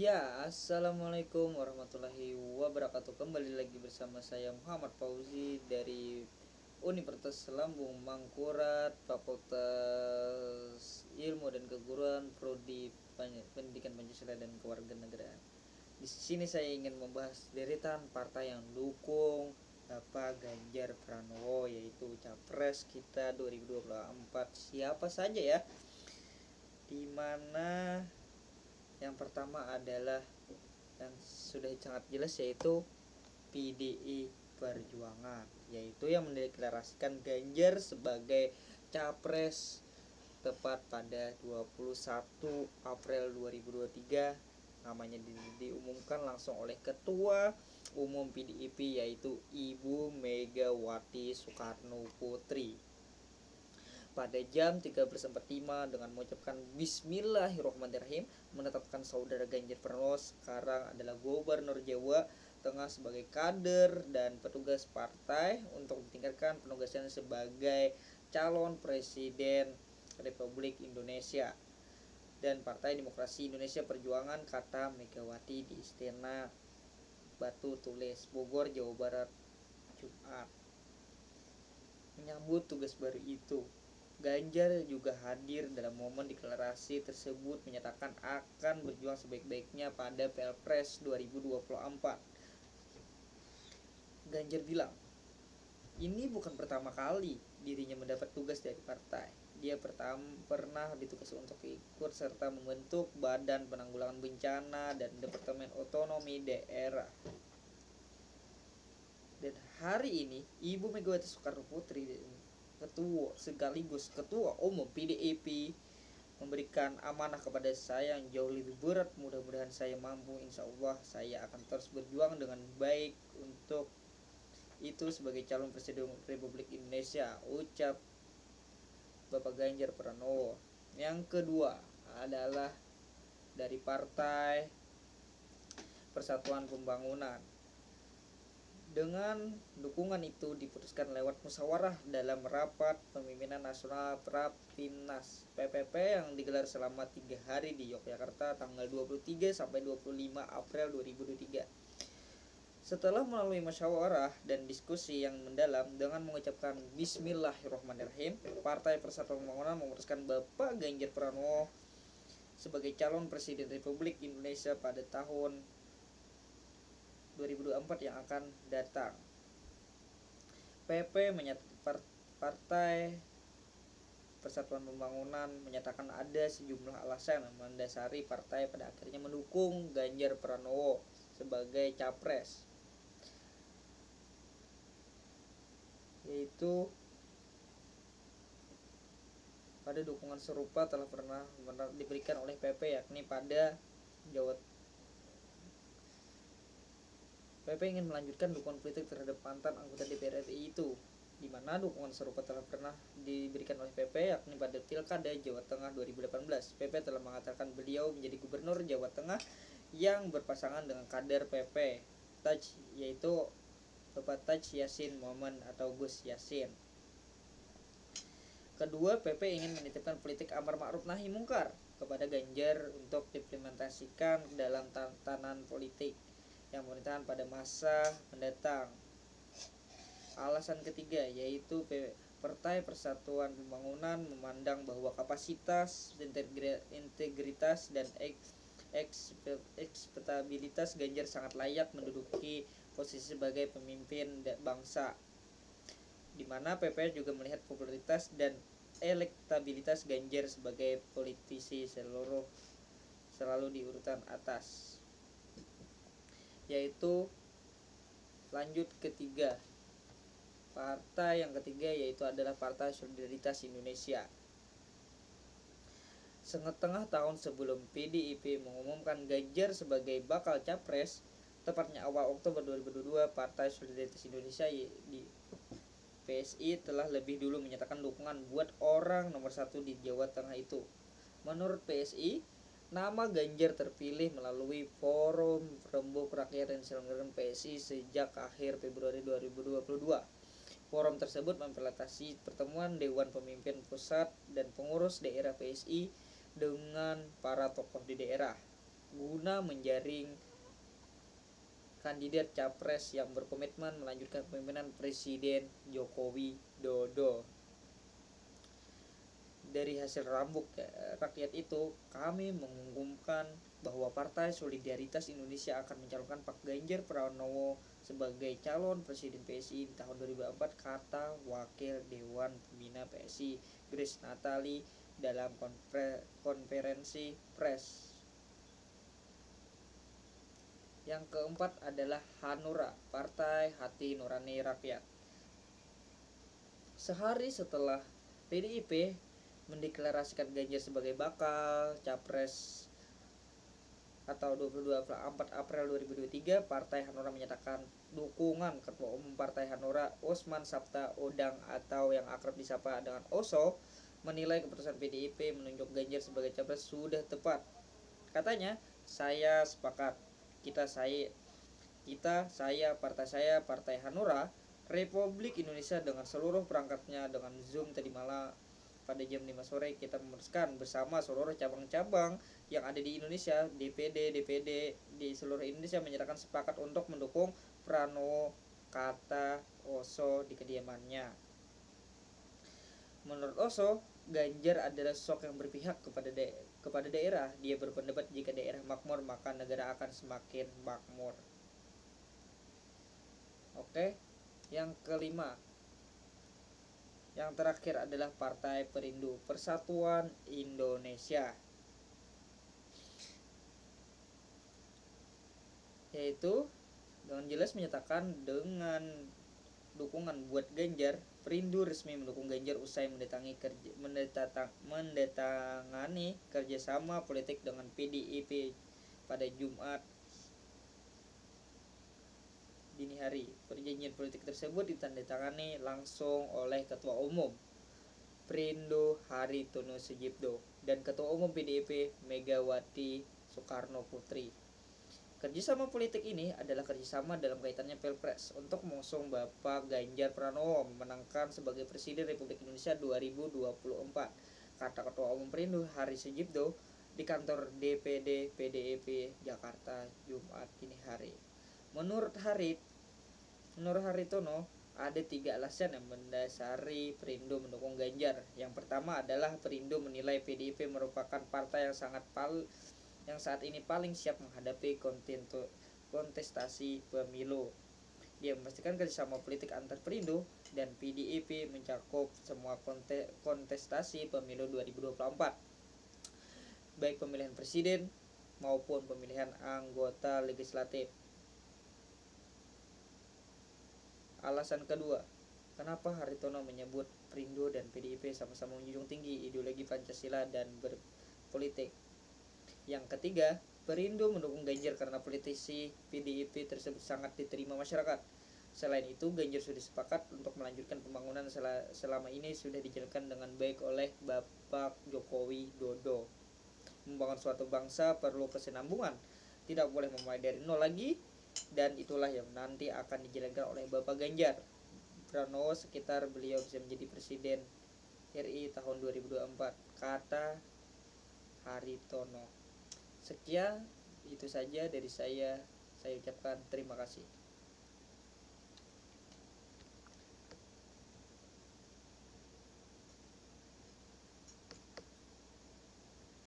Ya, assalamualaikum warahmatullahi wabarakatuh. Kembali lagi bersama saya Muhammad Fauzi dari Universitas Lambung Mangkurat, Fakultas Ilmu dan Keguruan, Prodi Pendidikan Pancasila dan Kewarganegaraan. Di sini saya ingin membahas deretan partai yang dukung Bapak Ganjar Pranowo, yaitu Capres kita 2024. Siapa saja ya? Dimana yang pertama adalah yang sudah sangat jelas, yaitu PDI Perjuangan, yaitu yang mendeklarasikan Ganjar sebagai capres tepat pada 21 April 2023. Namanya diumumkan langsung oleh Ketua Umum PDIP, yaitu Ibu Megawati Soekarno Putri pada jam 13.45 dengan mengucapkan Bismillahirrahmanirrahim, menetapkan saudara Ganjar Pranowo sekarang adalah Gubernur Jawa Tengah sebagai kader dan petugas partai untuk ditingkatkan penugasan sebagai calon presiden Republik Indonesia dan Partai Demokrasi Indonesia Perjuangan, kata Megawati di Istana Batu Tulis, Bogor, Jawa Barat, Jumat. Menyambut tugas baru itu, Ganjar juga hadir dalam momen deklarasi tersebut, menyatakan akan berjuang sebaik-baiknya pada Pilpres 2024. Ganjar bilang, ini bukan pertama kali dirinya mendapat tugas dari partai. Dia pernah ditugas untuk ikut serta membentuk Badan Penanggulangan Bencana dan Departemen Otonomi Daerah. Dan hari ini Ibu Megawati Soekarno Putri, sekaligus Ketua Umum PDIP, memberikan amanah kepada saya yang jauh lebih berat. Mudah-mudahan saya mampu. Insya Allah saya akan terus berjuang dengan baik untuk itu sebagai calon presiden Republik Indonesia, ucap Bapak Ganjar Pranowo. Yang kedua adalah dari Partai Persatuan Pembangunan. Dengan dukungan itu diputuskan lewat musyawarah dalam rapat pemimpinan nasional Rapimnas PPP yang digelar selama 3 hari di Yogyakarta tanggal 23 sampai 25 April 2023. Setelah melalui musyawarah dan diskusi yang mendalam dengan mengucapkan Bismillahirrahmanirrahim, Partai Persatuan Pembangunan memutuskan Bapak Ganjar Pranowo sebagai calon presiden Republik Indonesia pada tahun 2024 yang akan datang. Partai Persatuan Pembangunan menyatakan ada sejumlah alasan yang mendasari partai pada akhirnya mendukung Ganjar Pranowo sebagai capres, yaitu pada dukungan serupa telah pernah diberikan oleh PP, yakni pada PP ingin melanjutkan dukungan politik terhadap mantan anggota DPR RI itu, di mana dukungan serupa telah pernah diberikan oleh PP, yakni pada Pilkada Jawa Tengah 2018. PP telah mengatakan beliau menjadi Gubernur Jawa Tengah yang berpasangan dengan kader PP Taj, yaitu Bapak Taj Yassin Mohamad atau Gus Yassin. Kedua, PP ingin menitipkan politik amar ma'ruf nahi mungkar kepada Ganjar untuk diimplementasikan dalam tatanan politik yang pemerintahan pada masa mendatang. Alasan ketiga yaitu Partai Persatuan Pembangunan memandang bahwa kapasitas, integritas, dan ekspektabilitas Ganjar sangat layak menduduki posisi sebagai pemimpin bangsa, di mana PP juga melihat popularitas dan elektabilitas Ganjar sebagai politisi selalu di urutan atas. Yaitu lanjut ketiga, partai yang ketiga yaitu adalah Partai Solidaritas Indonesia. Setengah tahun sebelum PDIP mengumumkan Ganjar sebagai bakal capres, tepatnya awal Oktober 2022, Partai Solidaritas Indonesia di PSI telah lebih dulu menyatakan dukungan buat orang nomor 1 di Jawa Tengah itu. Menurut PSI, nama Ganjar terpilih melalui forum Rembuk Rakyat yang diselenggarakan PSI sejak akhir Februari 2022. Forum tersebut memfasilitasi pertemuan Dewan Pemimpin Pusat dan pengurus daerah PSI dengan para tokoh di daerah. guna menjaring kandidat capres yang berkomitmen melanjutkan kepemimpinan Presiden Joko Widodo. Dari hasil rambuk rakyat itu, kami mengumumkan bahwa Partai Solidaritas Indonesia akan mencalonkan Pak Ganjar Pranowo sebagai calon Presiden PSI di tahun 2024, kata Wakil Dewan Pembina PSI Grace Natali dalam konferensi pers. Yang keempat adalah Hanura, Partai Hati Nurani Rakyat. Sehari setelah PDIP mendeklarasikan Ganjar sebagai bakal capres atau 24 April 2023, Partai Hanura menyatakan dukungan Ketua Umum Partai Hanura Osman Sabta Odang atau yang akrab disapa dengan Oso menilai keputusan PDIP menunjuk Ganjar sebagai capres sudah tepat. Katanya, saya sepakat. Partai saya, Partai Hanura Republik Indonesia dengan seluruh perangkatnya dengan Zoom tadi malam pada jam 5 sore kita memutuskan bersama seluruh cabang-cabang yang ada di Indonesia, DPD di seluruh Indonesia menyatakan sepakat untuk mendukung Pranowo, kata Oso di kediamannya. Menurut Oso, Ganjar adalah sosok yang berpihak kepada daerah. Dia berpendapat jika daerah makmur maka negara akan semakin makmur. Oke, yang kelima, yang terakhir adalah Partai Perindo Persatuan Indonesia, yaitu dengan jelas menyatakan dengan dukungan buat Ganjar, Perindo resmi mendukung Ganjar usai mendatangani kerjasama politik dengan PDIP pada Jumat dini hari. Perjanjian politik tersebut ditandatangani langsung oleh Ketua Umum Perindo Haritono Sudibyo dan Ketua Umum PDIP Megawati Soekarno Putri. Kerjasama politik ini adalah kerjasama dalam kaitannya Pilpres untuk mengusung Bapak Ganjar Pranowo memenangkan sebagai Presiden Republik Indonesia 2024, kata Ketua Umum Perindo Hari Sudibyo di kantor DPD PDIP Jakarta Jumat dini hari. Menurut Haritono, ada 3 alasan yang mendasari Perindo mendukung Ganjar. Yang pertama adalah Perindo menilai PDIP merupakan partai yang saat ini paling siap menghadapi kontestasi pemilu. Dia memastikan kerjasama politik antar Perindo dan PDIP mencakup semua kontestasi pemilu 2024, baik pemilihan presiden maupun pemilihan anggota legislatif. Alasan kedua, kenapa Haritono menyebut Perindo dan PDIP sama-sama menjunjung tinggi ideologi Pancasila dan berpolitik. Yang ketiga, Perindo mendukung Ganjar karena politisi PDIP tersebut sangat diterima masyarakat. Selain itu, Ganjar sudah sepakat untuk melanjutkan pembangunan selama ini sudah dijalankan dengan baik oleh Bapak Jokowi Dodo. Membangun suatu bangsa perlu kesinambungan, tidak boleh memulai dari nol lagi, dan itulah yang nanti akan dijalankan oleh Bapak Ganjar Pranowo sekitar beliau bisa menjadi Presiden RI tahun 2024, kata Haritono. Sekian, itu saja dari saya ucapkan terima kasih.